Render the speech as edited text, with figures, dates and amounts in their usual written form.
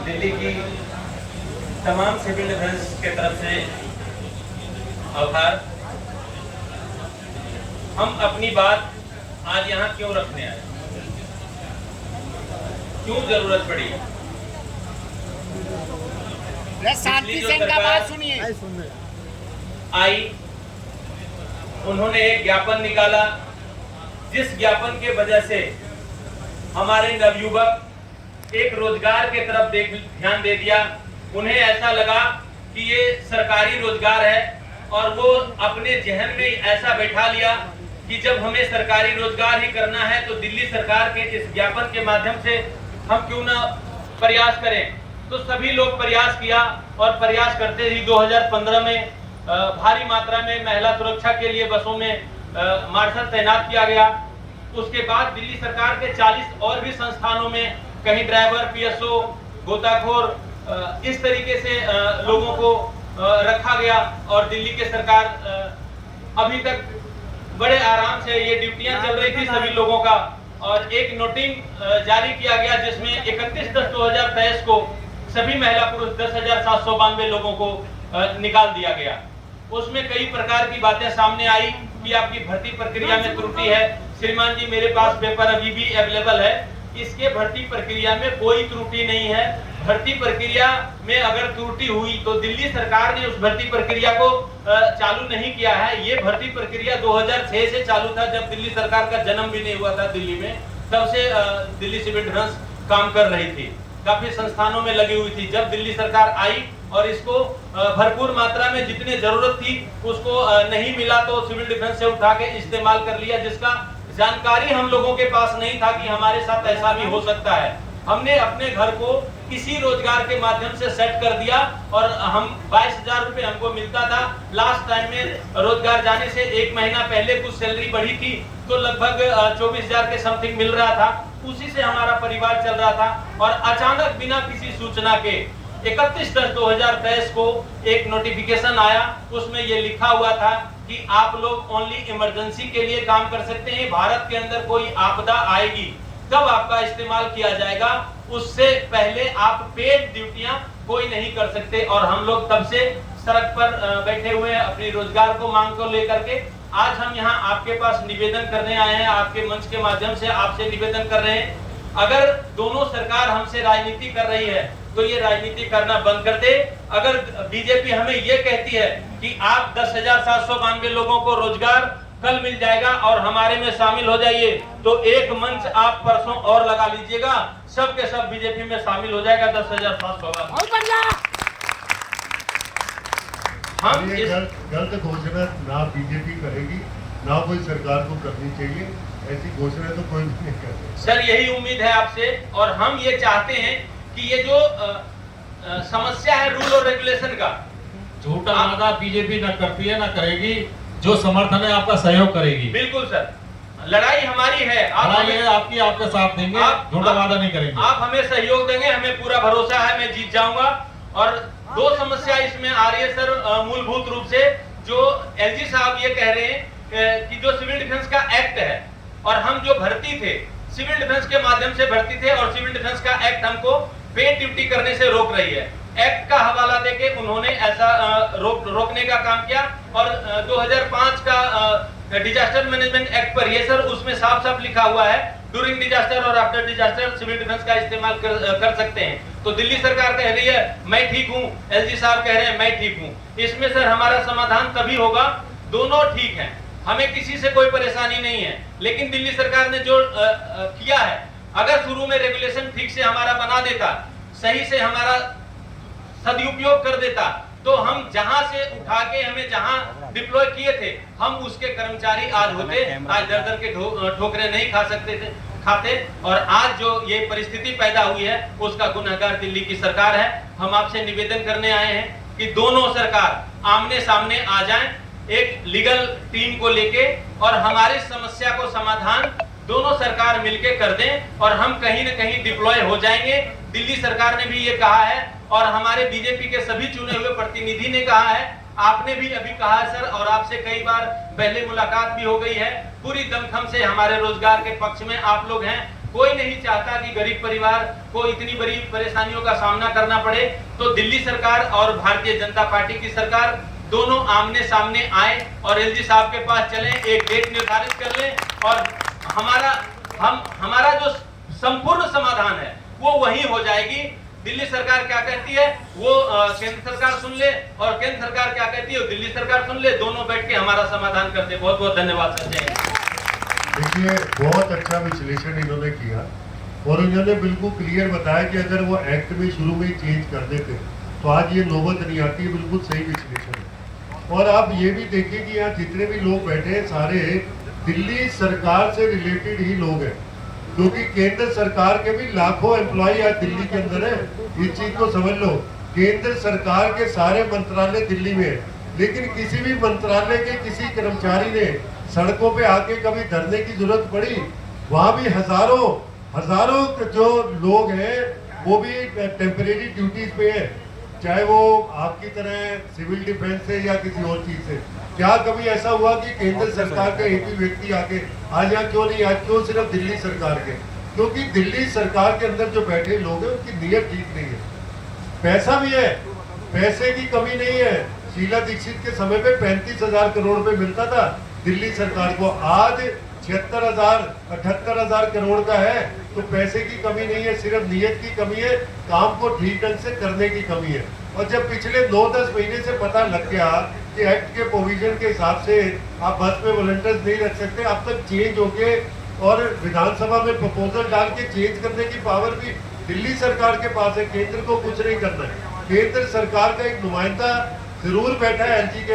दिल्ली की तमाम civil defence के तरफ से आभार। हम अपनी बात आज यहाँ क्यों रखने आए, क्यों जरूरत पड़ी? शांति से इनका बात सुनिए। आई, उन्होंने एक ज्ञापन निकाला, जिस ज्ञापन के वजह से हमारे नवयुवक एक रोजगार के तरफ ध्यान दे दिया। उन्हें ऐसा लगा कि ये सरकारी रोजगार है और वो अपने जहन में ऐसा बैठा लिया कि जब हमें सरकारी रोजगार ही करना है तो दिल्ली सरकार के इस ज्ञापन के माध्यम से हम क्यों ना प्रयास करें। तो सभी लोग प्रयास किया और प्रयास करते ही 2015 में भारी मात्रा में महिला सुरक्षा के लिए बसों में मार्शल तैनात किया गया। उसके बाद दिल्ली सरकार के 40 और भी संस्थानों में कहीं ड्राइवर, पीएसओ, गोताखोर इस तरीके से लोगों को रखा गया और दिल्ली के सरकार अभी तक बड़े आराम से ये ड्यूटियां चल रही थी सभी लोगों का। और एक नोटिंग जारी किया गया जिसमें 31/10/2023 को सभी महिला पुरुष 10,792 लोगों को निकाल दिया गया। उसमें कई प्रकार की बातें सामने आई कि आपकी भर्ती प्रक्रिया में त्रुटि है। श्रीमान जी, मेरे पास पेपर अभी भी अवेलेबल है। इसके भर्ती प्रक्रिया में कोई त्रुटि नहीं है। भर्ती प्रक्रिया में अगर त्रुटि हुई तो दिल्ली सरकार ने उस भर्ती प्रक्रिया को चालू नहीं किया है। ये भर्ती प्रक्रिया 2006 से चालू था, जब दिल्ली सरकार का जन्म भी नहीं हुआ था दिल्ली में, तब से दिल्ली सिविल डिफेंस काम कर रही थी, काफी संस्थानों में लगी हुई थी। जब दिल्ली सरकार आई और इसको भरपूर मात्रा में जितनी जरूरत थी उसको नहीं मिला तो सिविल डिफेंस से उठा के इस्तेमाल कर लिया, जिसका जानकारी हम लोगों के पास नहीं था कि हमारे साथ ऐसा भी हो सकता है। हमने अपने घर को किसी रोजगार के माध्यम से सेट कर दिया और हम 22,000 रुपए हमको मिलता था। लास्ट टाइम में रोजगार जाने से 1 महीना पहले कुछ सैलरी बढ़ी थी तो लगभग 24,000 के समथिंग मिल रहा था। उसी से हमारा परिवार चल रहा था। और अचानक बिना किसी सूचना के 31/10/2023 को एक नोटिफिकेशन आया। उसमें ये लिखा हुआ था कि आप लोग ओनली इमरजेंसी के लिए काम कर सकते हैं। भारत के अंदर कोई आपदा आएगी तब आपका इस्तेमाल किया जाएगा, उससे पहले आप पेड ड्यूटियां कोई नहीं कर सकते। और हम लोग तब से सड़क पर बैठे हुए हैं अपनी रोजगार को मांग को लेकर के। आज हम यहाँ आपके पास निवेदन करने आए हैं, आपके मंच के माध्यम से आपसे निवेदन कर रहे हैं, अगर दोनों सरकार हमसे राजनीति कर रही है तो ये राजनीति करना बंद कर दे। अगर बीजेपी हमें ये कहती है कि आप 10,792 लोगों को रोजगार कल मिल जाएगा और हमारे में शामिल हो जाइए, तो एक मंच आप परसों और लगा लीजिएगा, सब के सब बीजेपी में शामिल हो जाएगा 10,700। हम इस गलत घोषणा ना बीजेपी करेगी ना कोई सरकार को करनी चाहिए, ऐसी घोषणा तो कोई नहीं करता। सर, यही उम्मीद है आपसे। और हम ये चाहते हैं कि ये जो समस्या है रूल और रेगुलेशन का, झूठा वादा बीजेपी ना करती है ना करेगी, जो समर्थन है आपका सहयोग करेगी। बिल्कुल सर, लड़ाई हमारी है, आपका साथ देंगे, झूठा वादा नहीं करेंगे। आप हमें सहयोग देंगे, हमें पूरा भरोसा है मैं जीत जाऊंगा। और दो समस्या इसमें आ रही है सर मूलभूत रूप से, जो एलजी साहब ये कह रहे हैं कि जो सिविल डिफेंस का एक्ट है और हम जो भर्ती थे सिविल डिफेंस के माध्यम से भर्ती थे और सिविल डिफेंस का एक्ट हमको पेड ड्यूटी करने से रोक रही है। एक्ट का हवाला देके उन्होंने ऐसा रोकने का काम किया। और 2005 का डिजास्टर मैनेजमेंट एक्ट पर ये सर उसमें साफ साफ लिखा हुआ है ड्यूरिंग डिजास्टर और आफ्टर डिजास्टर सिविल डिफेंस का इस्तेमाल कर सकते हैं। तो दिल्ली सरकार कह रही है मैं ठीक हूँ, एलजी साहब कह रहे हैं मैं ठीक हूँ। इसमें सर हमारा समाधान तभी होगा, दोनों ठीक है, हमें किसी से कोई परेशानी नहीं है। लेकिन दिल्ली सरकार ने जो किया है, अगर शुरू में रेगुलेशन ठीक से हमारा बना देता, सही से हमारा सदुपयोग कर देता, तो हम जहां से उठा के हमें जहां डिप्लॉय किए थे हम उसके कर्मचारी आज होते, आज दर के ठोकरे नहीं खाते। और आज जो ये परिस्थिति पैदा हुई है उसका गुनहगार दिल्ली की सरकार है। हम आपसे निवेदन करने आए हैं कि दोनों सरकार आमने सामने आ जाएं एक लीगल टीम को लेके और हमारी समस्या को समाधान दोनों सरकार मिलके कर दें और हम कहीं न कहीं डिप्लॉय हो जाएंगे। दिल्ली सरकार ने भी ये कहा है और हमारे बीजेपी के सभी चुने हुए प्रतिनिधि ने कहा है, आपने भी अभी कहा है सर, और आपसे कई बार पहले मुलाकात भी हो गई है। पूरी दमखम से हमारे रोजगार के पक्ष में आप लोग हैं, कोई नहीं चाहता कि गरीब परिवार को इतनी बड़ी परेशानियों का सामना करना पड़े। तो दिल्ली सरकार और भारतीय जनता पार्टी की सरकार दोनों आमने सामने आए और एलजी साहब के पास चलें, एक डेट निर्धारित कर लें और हमारा जो संपूर्ण समाधान है वो वही हो जाएगी। दिल्ली सरकार क्या कहती है वो केंद्र सरकार सुन ले और केंद्र सरकार क्या कहती है वो दिल्ली सरकार सुन ले, दोनों बैठ के हमारा समाधान करते। बहुत बहुत धन्यवाद संजय। देखिए, बहुत अच्छा विश्लेषण इन्होंने किया और इन्होंने बिल्कुल क्लियर बताया कि अगर वो एक्ट में शुरू में ही चेंज कर देते तो आज ये नौबत नहीं आती। बिल्कुल सही विश्लेषण है। और आप ये भी देखिए कि यहाँ जितने भी लोग बैठे हैं सारे दिल्ली सरकार से रिलेटेड ही लोग हैं, क्योंकि केंद्र सरकार के भी लाखों एम्प्लॉय आज दिल्ली के अंदर है। इस चीज को समझ लो, केंद्र सरकार के सारे मंत्रालय दिल्ली में है, लेकिन किसी भी मंत्रालय के किसी कर्मचारी ने सड़कों पे आके कभी धरने की जरूरत पड़ी, वहां भी हजारों जो लोग हैं वो भी टेम्परेरी ड्यूटीज पे है, चाहे वो आपकी तरह सिविल डिफेंस से या किसी और चीज से। क्या कभी ऐसा हुआ कि केंद्र सरकार का एक भी व्यक्ति आके आज यहाँ क्यों नहीं, आज क्यों सिर्फ दिल्ली सरकार के? क्योंकि दिल्ली सरकार के अंदर जो बैठे लोग हैं उनकी नीयत ठीक नहीं है। पैसा भी है, पैसे की कमी नहीं है। शीला दीक्षित के समय पे 35,000 करोड़ रुपए मिलता था दिल्ली सरकार को, आज 78,000 करोड़ का है। तो पैसे की कमी नहीं है, सिर्फ नीयत की कमी है, काम को ठीक ढंग से करने की कमी है। और जब पिछले 9-10 महीने से पता लग गया कि एक्ट के प्रोविजन के हिसाब से आप बस में वॉलंटियर्स नहीं रख सकते, अब तक चेंज होके और विधानसभा में प्रपोजल डाल के चेंज करने की पावर भी दिल्ली सरकार के पास है। केंद्र को कुछ नहीं करना है। केंद्र सरकार का एक नुमाइंदा जरूर बैठा है एलजी के